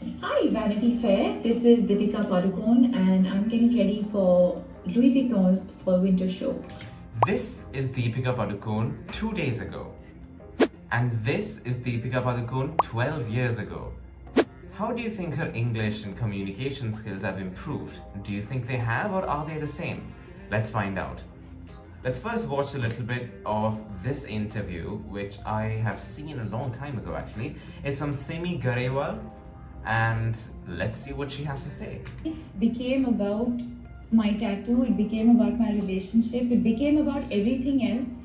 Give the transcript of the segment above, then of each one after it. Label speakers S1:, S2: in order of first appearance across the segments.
S1: Hi, Vanity Fair. This is Deepika Padukone, and I'm getting ready for Louis Vuitton's Fall Winter Show.
S2: This is Deepika Padukone 2 days ago. And this is Deepika Padukone 12 years ago. How do you think her English and communication skills have improved? Do you think they have, or are they the same? Let's find out. Let's first watch a little bit of this interview, which I have seen a long time ago actually. It's from Simi Garewal, and let's see what she has to say.
S1: It became about my tattoo, it became about my relationship, it became about everything else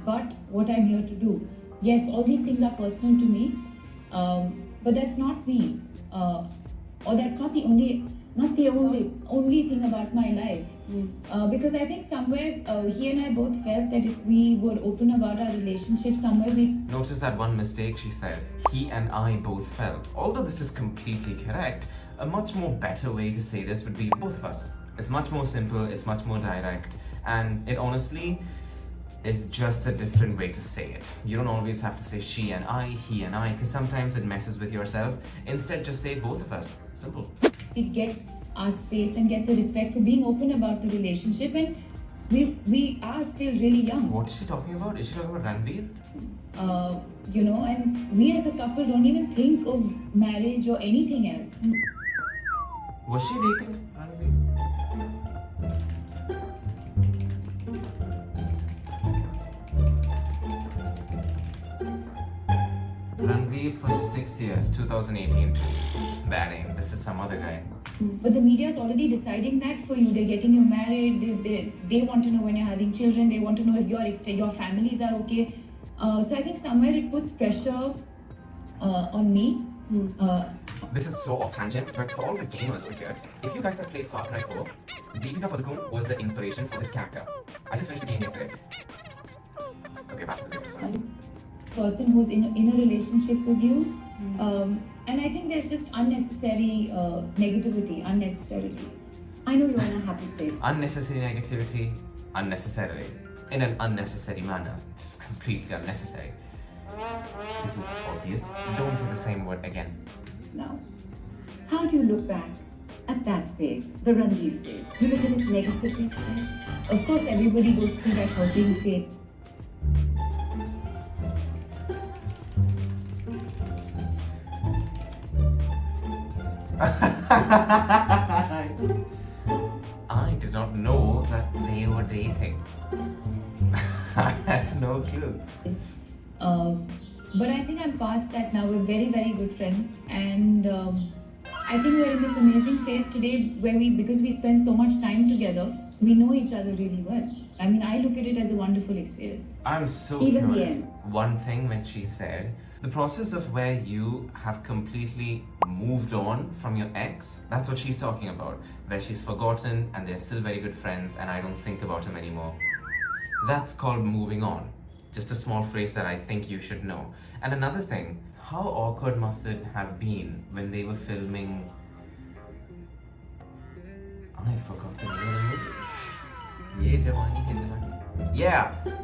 S1: but what I'm here to do. Yes, all these things are personal to me, but that's not me. Or that's not the only thing about my life. Because I think somewhere he and I both felt that if we were open about our relationship, somewhere we
S2: Notice that one mistake she said, he and I both felt. Although this is completely correct, a much more better way to say this would be both of us. It's much more simple, it's much more direct, and it honestly is just a different way to say it. You don't always have to say she and I, he and I, because sometimes it messes with yourself. Instead, just say both of us. Simple.
S1: we'd get our space and get the respect for being open about the relationship, and we are still really young.
S2: What is she talking about? Is she talking about Ranveer?
S1: And we as a couple don't even think of marriage or anything else.
S2: Was she dating Ranveer? Ranveer for 6 years, 2018. That ain't. This is some other guy.
S1: But the media is already deciding that for you. They're getting you married. They want to know when you're having children. They want to know if your families are okay. So I think somewhere it puts pressure on me.
S2: This is so off tangent, but for all the gamers over here, if you guys have played Far Cry 4, Deepika Padukone was the inspiration for this character. I just finished the game yesterday. Okay, back to the episode.
S1: Person who's in a relationship with you. And I think there's just unnecessary negativity, unnecessarily. I know you're in a happy place.
S2: Unnecessary negativity, unnecessarily. In an unnecessary manner. It's completely unnecessary. This is obvious. Don't say the same word again.
S3: Now, how do you look back at that phase, the Ranveer phase? You look at it negatively today?
S1: Of course, everybody goes through that hurting phase.
S2: I did not know that they were dating. I had no clue.
S1: But I think I'm past that now. We're very, very good friends, and I think we're in this amazing phase today where because we spend so much time together, we know each other really well. I mean, I look at it as a wonderful experience.
S2: I'm so
S3: Even the
S2: curious.
S3: end.
S2: One thing when she said, the process of where you have completely moved on from your ex, that's what she's talking about. Where she's forgotten and they're still very good friends and I don't think about him anymore. That's called moving on. Just a small phrase that I think you should know. And another thing, how awkward must it have been when they were filming... I forgot the name of the movie. Ye Jawani Hai Diwani.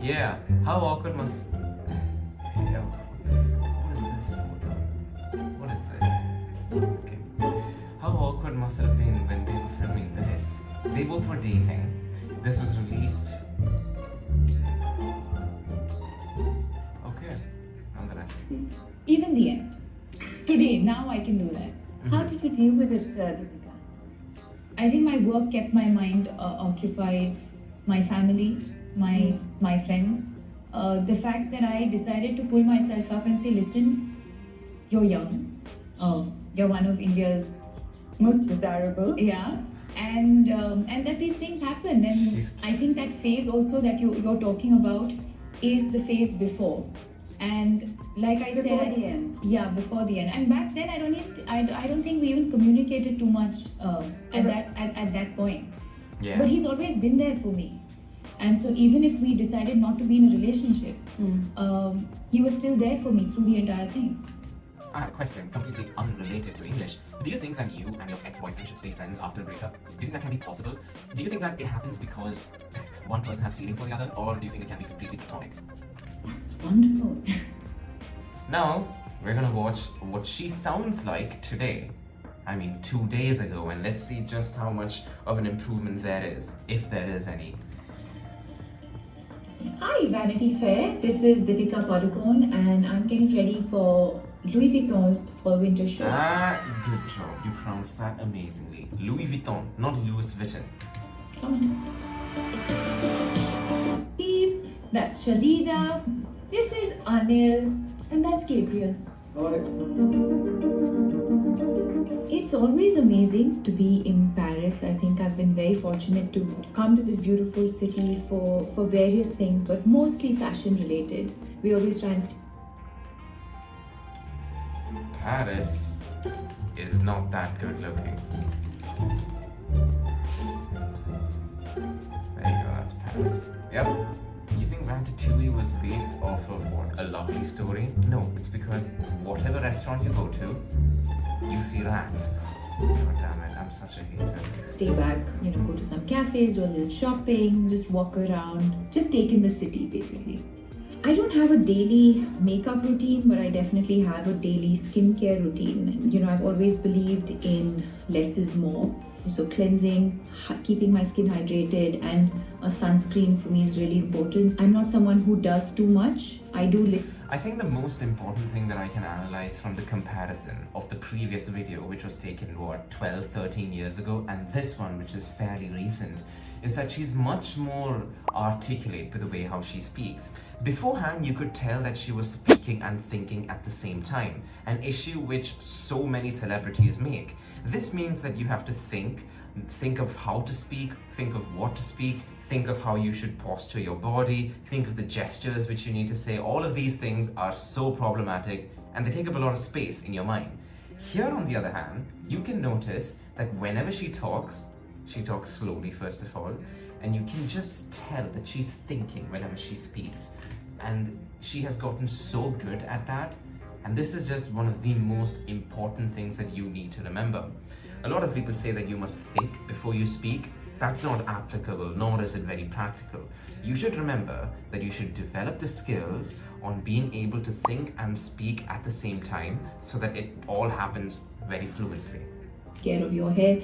S2: Yeah. How awkward must... Yeah, what is this photo? What is this? Okay. How awkward must it have been when they were filming this? They both were dating. This was released... Okay, nonetheless.
S1: Even the end. Today, now I can do that.
S3: How did you deal with it, Deepika?
S1: I think my work kept my mind occupied, my family, my friends. The fact that I decided to pull myself up and say, listen, you're young. You're one of India's
S3: Most desirable?
S1: yeah, and that these things happen. And
S2: She's-
S1: I think that phase also that you're talking about is the phase before. And like I
S3: Before
S1: said,
S3: the end.
S1: yeah, before the end. And back then, I don't think we even communicated too much at that point.
S2: Yeah.
S1: But he's always been there for me. And so even if we decided not to be in a relationship, he was still there for me through the entire thing.
S2: I have a question completely unrelated to English. Do you think that you and your ex-boyfriend should stay friends after a breakup? Do you think that can be possible? Do you think that it happens because one person has feelings for the other, or do you think it can be completely platonic?
S3: That's wonderful.
S2: Now, we're gonna watch what she sounds like today. I mean, 2 days ago, and let's see just how much of an improvement there is, if there is any.
S1: Hi, Vanity Fair. This is Deepika Padukone, and I'm getting ready for Louis Vuitton's fall winter show.
S2: Good job. You pronounced that amazingly. Louis Vuitton, not Louis Vuitton.
S1: Come on. Steve, that's Shalina. This is Anil, and that's Gabriel. It's always amazing to be in Paris. I think I've been very fortunate to come to this beautiful city for various things, but mostly fashion related. We always try and
S2: Paris is not that good looking. There you go, that's Paris. Yep. You think Ratatouille was based off of what? A lovely story? No, it's because whatever restaurant you go to, you see rats. God damn it, I'm such a hater.
S1: stay back, go to some cafes, do a little shopping, just walk around, just take in the city basically. I don't have a daily makeup routine, but I definitely have a daily skincare routine. I've always believed in less is more. So cleansing, keeping my skin hydrated, and a sunscreen for me is really important. I'm not someone who does too much. I
S2: think the most important thing that I can analyze from the comparison of the previous video, which was taken 12, 13 years ago, and this one, which is fairly recent, is that she's much more articulate with the way how she speaks. Beforehand, you could tell that she was speaking and thinking at the same time, an issue which so many celebrities make. This means that you have to think of how to speak, think of what to speak, think of how you should posture your body, think of the gestures which you need to say. All of these things are so problematic and they take up a lot of space in your mind. Here, on the other hand, you can notice that whenever she talks slowly, first of all, and you can just tell that she's thinking whenever she speaks. And she has gotten so good at that. And this is just one of the most important things that you need to remember. A lot of people say that you must think before you speak. That's not applicable, nor is it very practical. You should remember that you should develop the skills on being able to think and speak at the same time so that it all happens very fluently.
S1: Care of your hair.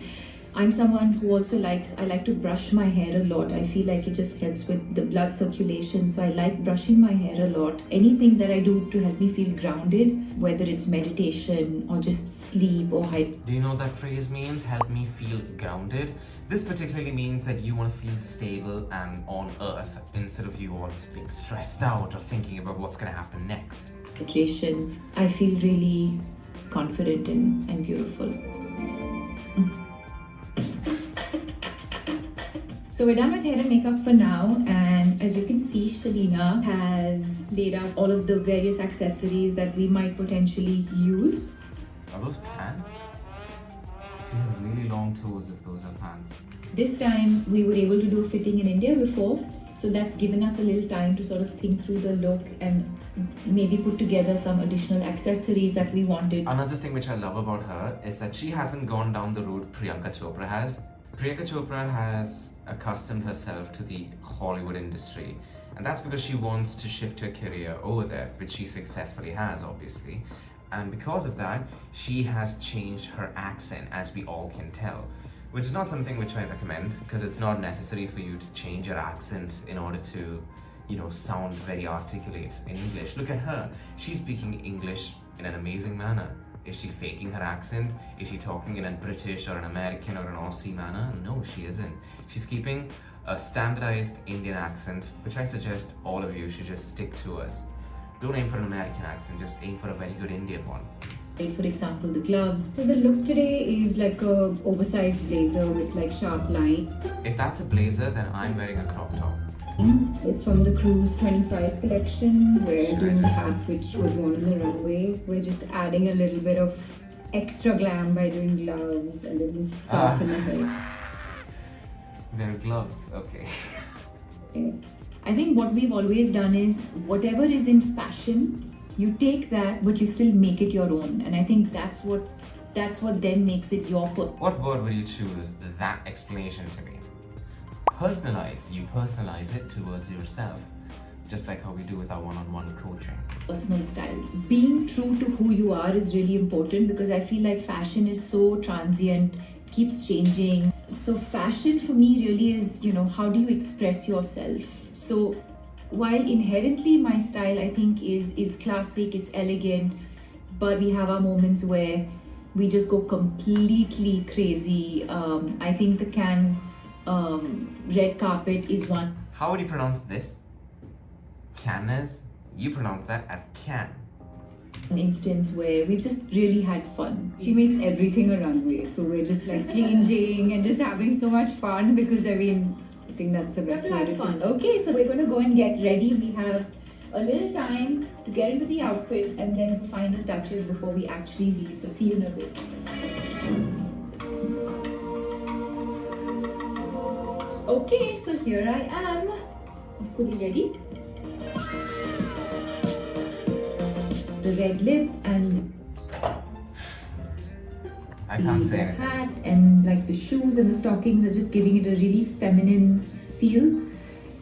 S1: I'm someone who also I like to brush my hair a lot. I feel like it just helps with the blood circulation. So I like brushing my hair a lot. Anything that I do to help me feel grounded, whether it's meditation or just sleep or
S2: Do you know what that phrase means? Help me feel grounded. This particularly means that you want to feel stable and on earth instead of you always being stressed out or thinking about what's going to happen next.
S1: Hydration. I feel really confident and beautiful. So we're done with hair and makeup for now, and as you can see, Shalina has laid out all of the various accessories that we might potentially use.
S2: Are those pants? She has really long toes if those are pants.
S1: This time we were able to do a fitting in India before, so that's given us a little time to sort of think through the look and maybe put together some additional accessories that we wanted.
S2: Another thing which I love about her is that she hasn't gone down the route Priyanka Chopra has. Priyanka Chopra has accustomed herself to the Hollywood industry, and that's because she wants to shift her career over there, which she successfully has, obviously. And because of that, she has changed her accent, as we all can tell, which is not something which I recommend, because it's not necessary for you to change your accent in order to, sound very articulate in English. Look at her. She's speaking English in an amazing manner. Is she faking her accent? Is she talking in a British or an American or an Aussie manner? No, she isn't. She's keeping a standardized Indian accent, which I suggest all of you should just stick towards. Don't aim for an American accent, just aim for a very good Indian one.
S1: For example, the gloves. So the look today is like a oversized blazer with like sharp line.
S2: If that's a blazer, then I'm wearing a crop top.
S1: It's from the Cruise 25 collection. We're doing the hat which was worn on the runway. We're just adding a little bit of extra glam by doing gloves, a little scarf in the hair.
S2: They're gloves, okay.
S1: I think what we've always done is whatever is in fashion, you take that but you still make it your own. And I think that's what then makes it your
S2: What word would you choose that explanation to be? Personalized. You personalize it towards yourself. just like how we do with our one-on-one coaching.
S1: Personal style. Being true to who you are is really important because I feel like fashion is so transient, keeps changing. So fashion for me really is, how do you express yourself? So while inherently my style I think is classic, it's elegant, but we have our moments where we just go completely crazy. I think the Cannes red carpet is one.
S2: How would you pronounce this? Cannes? You pronounce that as can.
S1: An instance where we've just really had fun. She makes everything a runway, so we're just like changing and just having so much fun because I think that's the best way to fun. Okay, so we're gonna go and get ready. We have a little time to get into the outfit and then the final touches before we actually leave. So see you in a bit. Okay, so here I am, fully ready. The red lip and
S2: I can't say
S1: the
S2: anything.
S1: hat and like the shoes and the stockings are just giving it a really feminine feel.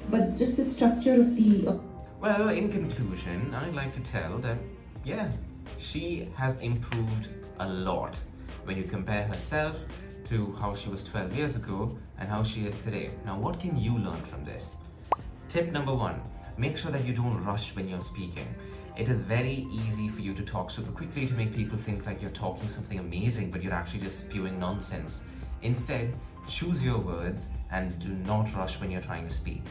S1: But just the structure of the
S2: Well, in conclusion, I'd like to tell that, yeah, she has improved a lot when you compare herself to how she was 12 years ago and how she is today. Now, what can you learn from this? Tip number 1, make sure that you don't rush when you're speaking. It is very easy for you to talk super quickly to make people think like you're talking something amazing, but you're actually just spewing nonsense. Instead, choose your words and do not rush when you're trying to speak.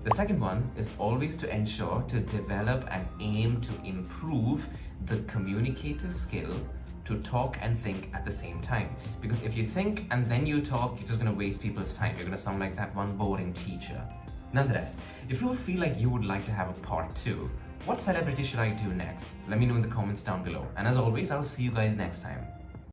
S2: The second one is always to ensure to develop and aim to improve the communicative skill to talk and think at the same time. Because if you think and then you talk, you're just going to waste people's time. You're going to sound like that one boring teacher. Nonetheless, if you feel like you would like to have a part 2, what celebrity should I do next? Let me know in the comments down below. And as always, I'll see you guys next time.